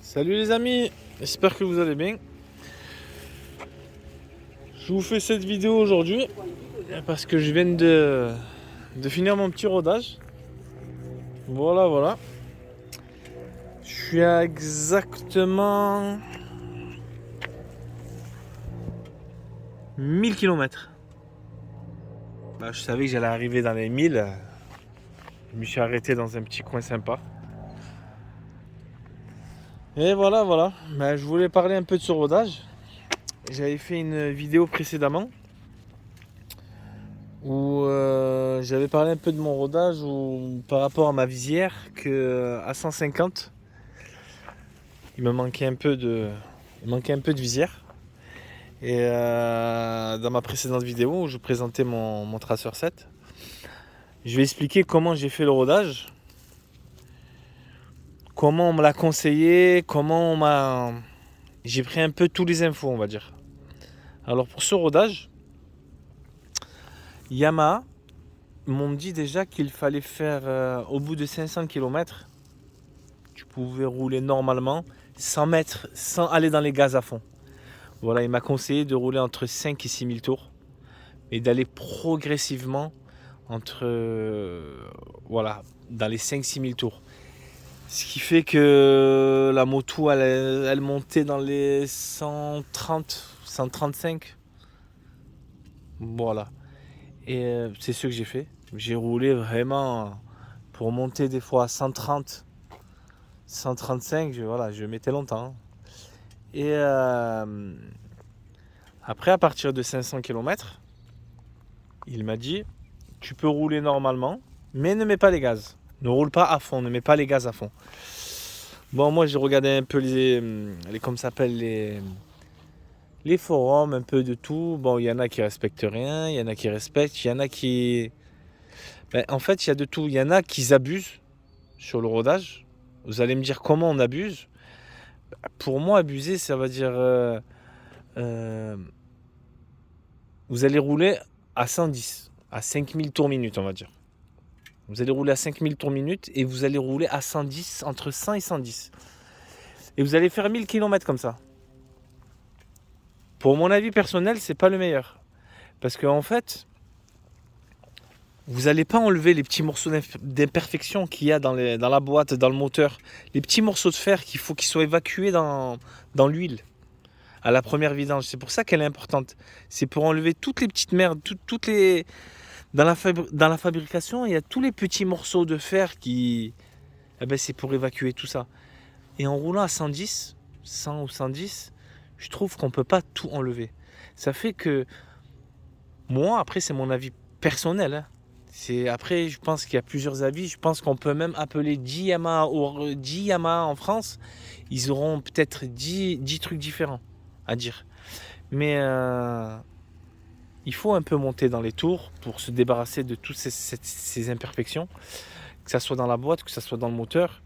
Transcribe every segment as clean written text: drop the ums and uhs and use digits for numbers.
Salut les amis, j'espère que vous allez bien. Je vous fais cette vidéo aujourd'hui parce que je viens de finir mon petit rodage. Voilà. Je suis à exactement 1000 km. Je savais que j'allais arriver dans les 1000. Je me suis arrêté dans un petit coin sympa. Et voilà. Je voulais parler un peu de ce rodage. J'avais fait une vidéo précédemment où j'avais parlé un peu de mon rodage par rapport à ma visière que à 150 il manquait un peu de visière. Et dans ma précédente vidéo où je présentais mon Tracer 7, je vais expliquer comment j'ai fait le rodage, comment on me l'a conseillé, j'ai pris un peu tous les infos, on va dire. Alors pour ce rodage, Yamaha m'ont dit déjà qu'il fallait faire au bout de 500 km, tu pouvais rouler normalement sans aller dans les gaz à fond. Voilà, il m'a conseillé de rouler entre 5 et 6 000 tours et d'aller progressivement dans les 5 6 000 tours. Ce qui fait que la moto, elle montait dans les 130, 135. Voilà. Et c'est ce que j'ai fait. J'ai roulé vraiment pour monter des fois à 130, 135. Je mettais longtemps. Et après, à partir de 500 km, il m'a dit, tu peux rouler normalement, mais ne mets pas les gaz. Ne roule pas à fond, ne mets pas les gaz à fond. Bon, moi j'ai regardé un peu comment ça s'appelle, les forums, un peu de tout. Bon, il y en a qui respectent rien, il y en a qui respectent, il y en a qui... en fait, il y a de tout. Il y en a qui abusent sur le rodage. Vous allez me dire comment on abuse. Pour moi, abuser, ça va dire... euh, vous allez rouler à 110, à 5000 tours minute, on va dire. Vous allez rouler à 5000 tours minute et vous allez rouler à 110, entre 100 et 110. Et vous allez faire 1000 km comme ça. Pour mon avis personnel, c'est pas le meilleur. Parce qu'en fait, vous n'allez pas enlever les petits morceaux d'imperfection qu'il y a dans la boîte, dans le moteur. Les petits morceaux de fer qu'il faut qu'ils soient évacués dans l'huile à la première vidange. C'est pour ça qu'elle est importante. C'est pour enlever toutes les petites merdes, toutes les... Dans la fabrication, il y a tous les petits morceaux de fer qui... c'est pour évacuer tout ça. Et en roulant à 110, 100 ou 110, je trouve qu'on ne peut pas tout enlever. Ça fait que... Moi, après, c'est mon avis personnel. Après, je pense qu'il y a plusieurs avis. Je pense qu'on peut même appeler 10 Yamaha en France. Ils auront peut-être 10 trucs différents à dire. Mais il faut un peu monter dans les tours pour se débarrasser de toutes ces imperfections. Que ça soit dans la boîte, que ça soit dans le moteur.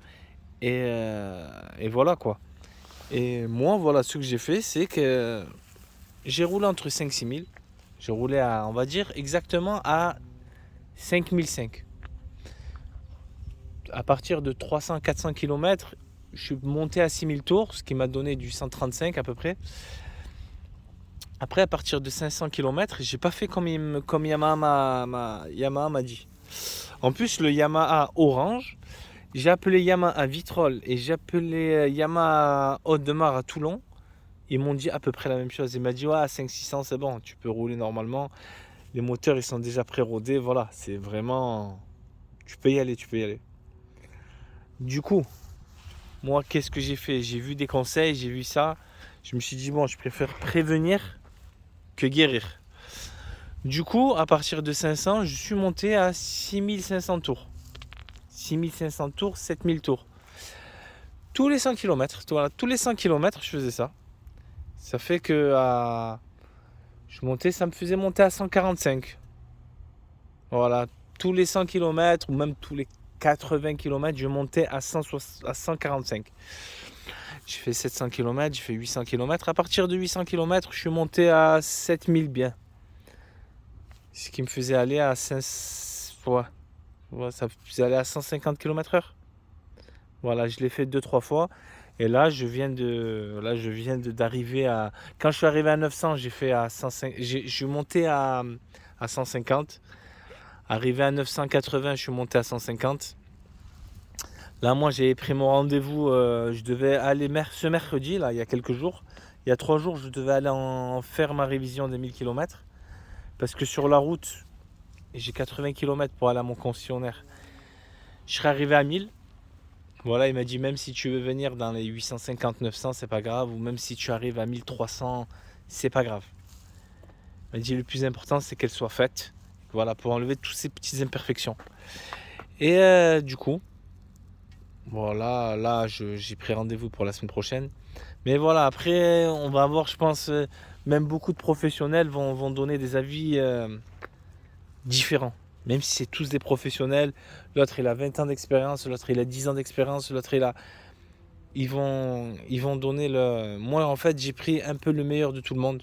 Et voilà quoi. Et moi, voilà, ce que j'ai fait, c'est que j'ai roulé entre 5 et 6 000. J'ai roulé à, on va dire, exactement à 5005. À partir de 300-400 km, je suis monté à 6000 tours, ce qui m'a donné du 135 à peu près. Après, à partir de 500 km, j'ai pas fait comme Yamaha m'a dit. En plus, le Yamaha orange, j'ai appelé Yamaha Vitrolles et j'ai appelé Yamaha Haute-de-Marne à Toulon. Ils m'ont dit à peu près la même chose. Ils m'ont dit, ouais, à 500-600, c'est bon, tu peux rouler normalement. Les moteurs, ils sont déjà pré-rodés. Voilà, c'est vraiment... Tu peux y aller. Du coup, moi, qu'est-ce que j'ai fait? J'ai vu des conseils, j'ai vu ça. Je me suis dit, bon, je préfère prévenir que guérir. Du coup, à partir de 500, je suis monté à 6500 tours. 6500 tours, 7000 tours. Tous les 100 km, tous les 100 km, je faisais ça. Ça fait que ça me faisait monter à 145. Voilà, tous les 100 km ou même tous les 80 km, je montais à 145. J'ai fait 700 km, j'ai fait 800 km. À partir de 800 km, je suis monté à 7000 bien. Ce qui me faisait aller à 5... ça me faisait aller à 150 km/h. Voilà, je l'ai fait 2-3 fois. Et là, je viens d'arriver à... Quand je suis arrivé à 900, j'ai fait à 105... Je suis monté à 150. Arrivé à 980, je suis monté à 150. Là, moi, j'ai pris mon rendez-vous. Je devais aller ce mercredi, là, il y a quelques jours. Il y a 3 jours, je devais aller faire ma révision des 1000 km. Parce que sur la route, j'ai 80 km pour aller à mon concessionnaire. Je serais arrivé à 1000. Voilà, il m'a dit même si tu veux venir dans les 850-900, c'est pas grave. Ou même si tu arrives à 1300, c'est pas grave. Il m'a dit le plus important, c'est qu'elle soit faite. Voilà, pour enlever toutes ces petites imperfections. Et du coup, voilà, là, j'ai pris rendez-vous pour la semaine prochaine. Mais voilà, après, on va avoir, je pense, même beaucoup de professionnels vont donner des avis différents. Même si c'est tous des professionnels, l'autre il a 20 ans d'expérience, l'autre il a 10 ans d'expérience, l'autre il a... Ils vont donner le... Moi en fait j'ai pris un peu le meilleur de tout le monde.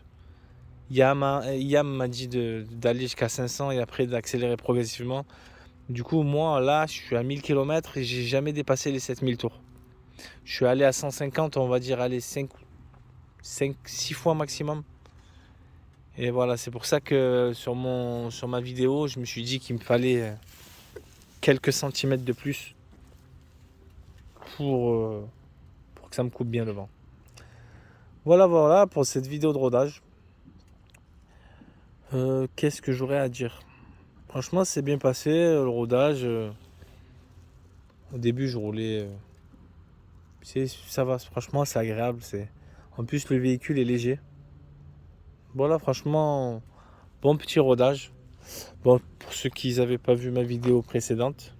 Yam m'a dit d'aller jusqu'à 500 et après d'accélérer progressivement. Du coup moi là je suis à 1000 km et j'ai jamais dépassé les 7000 tours. Je suis allé à 150, on va dire aller 6 fois maximum. Et voilà, c'est pour ça que sur ma vidéo, je me suis dit qu'il me fallait quelques centimètres de plus pour que ça me coupe bien le vent. Voilà pour cette vidéo de rodage. Qu'est-ce que j'aurais à dire? Franchement, c'est bien passé le rodage. Au début, je roulais. Ça va, franchement, c'est agréable. En plus, le véhicule est léger. Voilà, franchement, bon petit rodage. Bon, pour ceux qui n'avaient pas vu ma vidéo précédente,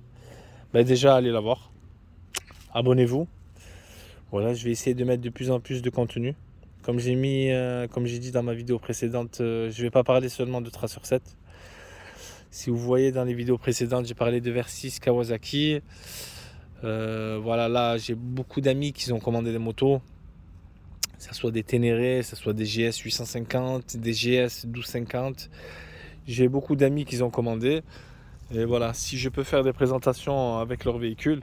déjà, allez la voir. Abonnez-vous. Voilà, je vais essayer de mettre de plus en plus de contenu. Comme j'ai dit dans ma vidéo précédente, je ne vais pas parler seulement de Tracer 7. Si vous voyez dans les vidéos précédentes, j'ai parlé de Versys Kawasaki. Voilà, là, j'ai beaucoup d'amis qui ont commandé des motos. Que ce soit des Ténéré, que ce soit des GS 850, des GS 1250. J'ai beaucoup d'amis qui ont commandé. Et voilà, si je peux faire des présentations avec leur véhicule,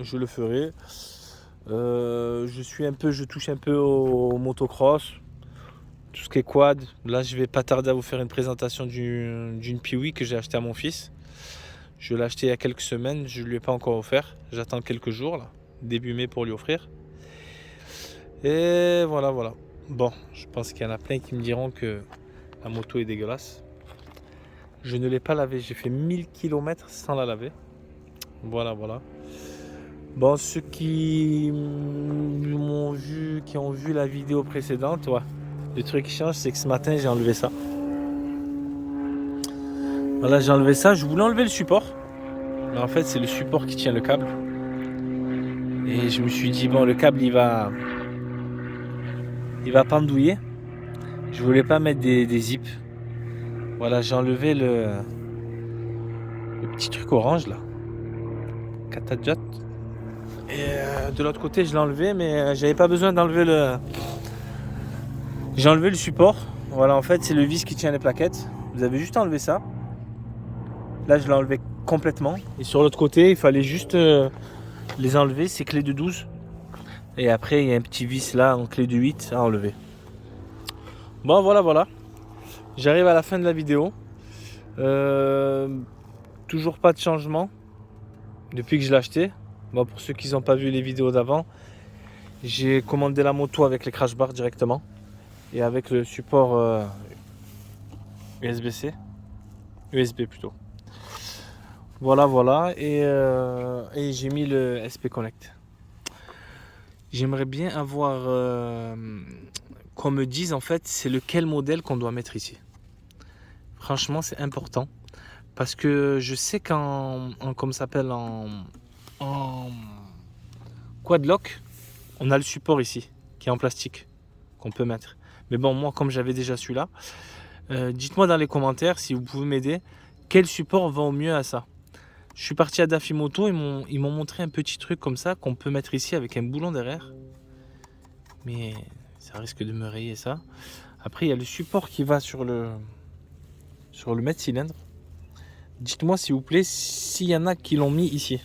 je le ferai. Je touche un peu au motocross, tout ce qui est quad. Là, je vais pas tarder à vous faire une présentation d'une Piwi que j'ai acheté à mon fils. Je l'ai acheté il y a quelques semaines, je lui ai pas encore offert. J'attends quelques jours, là, début mai pour lui offrir. Et voilà. Bon, je pense qu'il y en a plein qui me diront que la moto est dégueulasse. Je ne l'ai pas lavée, j'ai fait 1000 km sans la laver. Voilà. Bon, ceux qui ont vu la vidéo précédente, ouais. Le truc qui change, c'est que ce matin, j'ai enlevé ça. Voilà, j'ai enlevé ça. Je voulais enlever le support. Mais en fait, c'est le support qui tient le câble. Et je me suis dit, bon, le câble, il va pendouiller. Je voulais pas mettre des zips. Voilà, j'ai enlevé le petit truc orange, là. Katajat. Et de l'autre côté, je l'ai enlevé, mais j'avais pas besoin d'enlever le... J'ai enlevé le support. Voilà, en fait, c'est le vis qui tient les plaquettes. Vous avez juste enlevé ça. Là, je l'ai enlevé complètement. Et sur l'autre côté, il fallait juste les enlever, ces clés de 12. Et après, il y a un petit vis là, en clé de 8 à enlever. Bon, voilà. J'arrive à la fin de la vidéo. Toujours pas de changement depuis que je l'ai acheté. Bon, pour ceux qui n'ont pas vu les vidéos d'avant, j'ai commandé la moto avec les crash bars directement. Et avec le support USB-C. USB plutôt. Voilà. Et j'ai mis le SP Connect. J'aimerais bien avoir qu'on me dise en fait c'est lequel modèle qu'on doit mettre ici. Franchement, c'est important. Parce que je sais en quadlock, on a le support ici, qui est en plastique, qu'on peut mettre. Mais bon, moi, comme j'avais déjà celui-là, dites-moi dans les commentaires, si vous pouvez m'aider, quel support va au mieux à ça. Je suis parti à Dafimoto, ils m'ont montré un petit truc comme ça, qu'on peut mettre ici avec un boulon derrière. Mais ça risque de me rayer ça. Après, il y a le support qui va sur le mètre-cylindre. Dites-moi s'il vous plaît s'il y en a qui l'ont mis ici.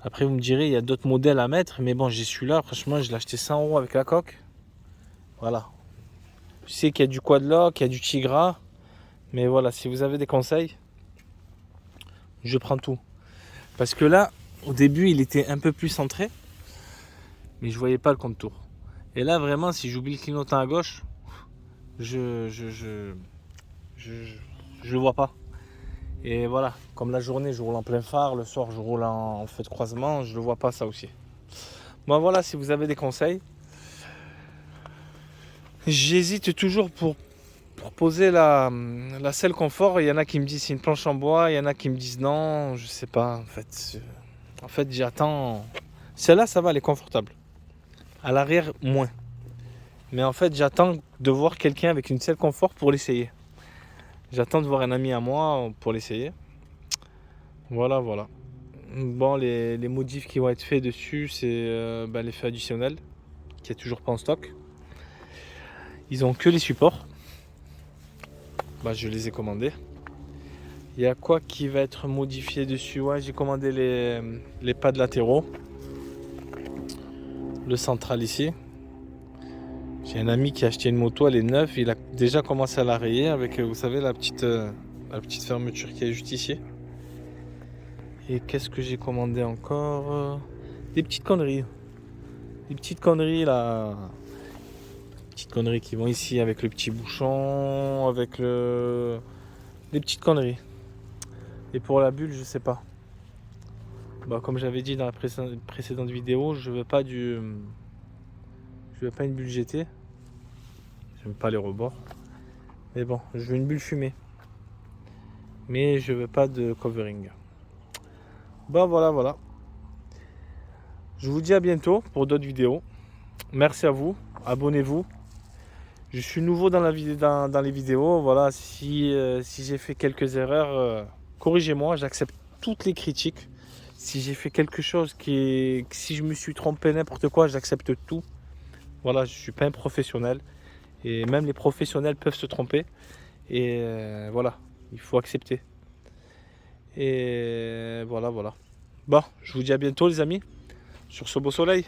Après, vous me direz, il y a d'autres modèles à mettre. Mais bon, j'ai celui-là. Franchement, je l'ai acheté 100 € avec la coque. Voilà. Je sais qu'il y a du Quadlock, il y a du Tigra. Mais voilà, si vous avez des conseils, je prends tout. Parce que là, au début, il était un peu plus centré. Mais je voyais pas le contour. Et là, vraiment, si j'oublie le clignotant à gauche, je le vois pas. Et voilà, comme la journée, je roule en plein phare. Le soir, je roule en feu de croisement. Je le vois pas, ça aussi. Bon, voilà, si vous avez des conseils. J'hésite toujours pour poser la selle confort. Il y en a qui me disent c'est une planche en bois, il y en a qui me disent non, je sais pas. En fait j'attends. Celle-là, ça va, elle est confortable. À l'arrière, moins. Mais en fait, j'attends de voir quelqu'un avec une selle confort pour l'essayer. J'attends de voir un ami à moi pour l'essayer. Voilà, voilà. Bon, les modifs qui vont être faits dessus, c'est l'effet additionnel, qui est toujours pas en stock. Ils ont que les supports. Je les ai commandés. Il y a quoi qui va être modifié dessus? Ouais, j'ai commandé les pads latéraux. Le central ici. J'ai un ami qui a acheté une moto, elle est neuve. Il a déjà commencé à la rayer avec, vous savez, la petite fermeture qui est juste ici. Et qu'est-ce que j'ai commandé encore? Des petites conneries. Des petites conneries là. Petites conneries qui vont ici avec le petit bouchon, avec des petites conneries. Et pour la bulle, je sais pas. Comme j'avais dit dans la précédente vidéo, je veux pas une bulle GT. J'aime pas les rebords. Mais bon, je veux une bulle fumée. Mais je veux pas de covering. Voilà. Je vous dis à bientôt pour d'autres vidéos. Merci à vous. Abonnez-vous. Je suis nouveau dans les vidéos. Voilà, si j'ai fait quelques erreurs, corrigez-moi. J'accepte toutes les critiques. Si j'ai fait quelque chose si je me suis trompé n'importe quoi, j'accepte tout. Voilà, je suis pas un professionnel. Et même les professionnels peuvent se tromper. Et voilà, il faut accepter. Et voilà. Bon, je vous dis à bientôt les amis, sur ce beau soleil.